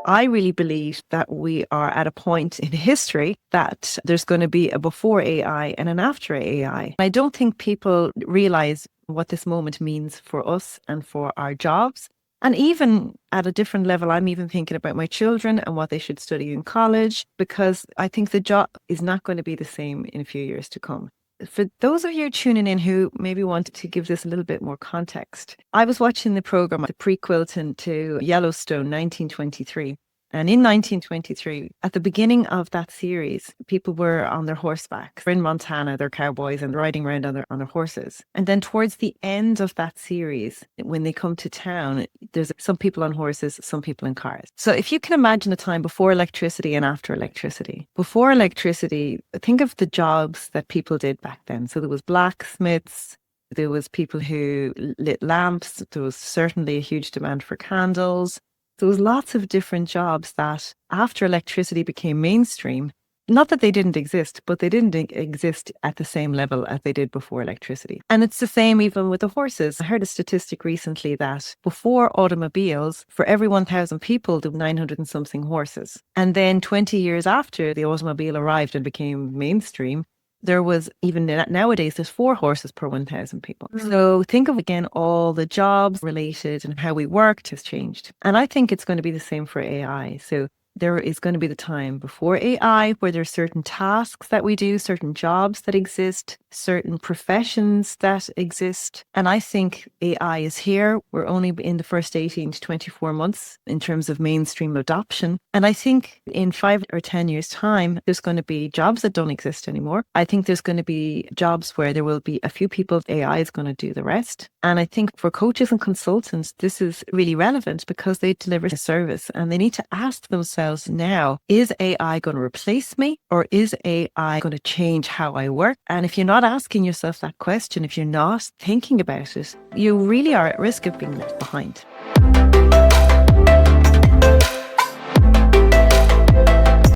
I really believe that we are at a point in history that there's going to be a before AI and an after AI. I don't think people realize what this moment means for us and for our jobs. And even at a different level, I'm even thinking about my children and what they should study in college, because I think the job is not going to be the same in a few years to come. For those of you tuning in who maybe want to give this a little bit more context, I was watching the program, the prequel to Yellowstone, 1923. And in 1923, at the beginning of that series, people were on their horseback. They're in Montana, they're cowboys and riding around on their horses. And then towards the end of that series, when they come to town, there's some people on horses, some people in cars. So if you can imagine a time before electricity and after electricity. Before electricity, think of the jobs that people did back then. So there was blacksmiths, there was people who lit lamps, there was certainly a huge demand for candles. There was lots of different jobs that after electricity became mainstream, not that they didn't exist, but they didn't exist at the same level as they did before electricity. And it's the same even with the horses. I heard a statistic recently that before automobiles, for every 1,000 people, there were 900 and something horses. And then 20 years after the automobile arrived and became mainstream, there was, even nowadays, there's 4 horses per 1,000 people. So think of, again, all the jobs related and how we worked has changed. And I think it's going to be the same for AI. So there is going to be the time before AI where there's certain tasks that we do, certain jobs that exist, certain professions that exist. And I think AI is here. We're only in the first 18 to 24 months in terms of mainstream adoption. And I think in 5 or 10 years' time, there's going to be jobs that don't exist anymore. I think there's going to be jobs where there will be a few people, AI is going to do the rest. And I think for coaches and consultants, this is really relevant because they deliver a service and they need to ask themselves now, is AI going to replace me or is AI going to change how I work? And if you're not asking yourself that question, if you're not thinking about it, you really are at risk of being left behind.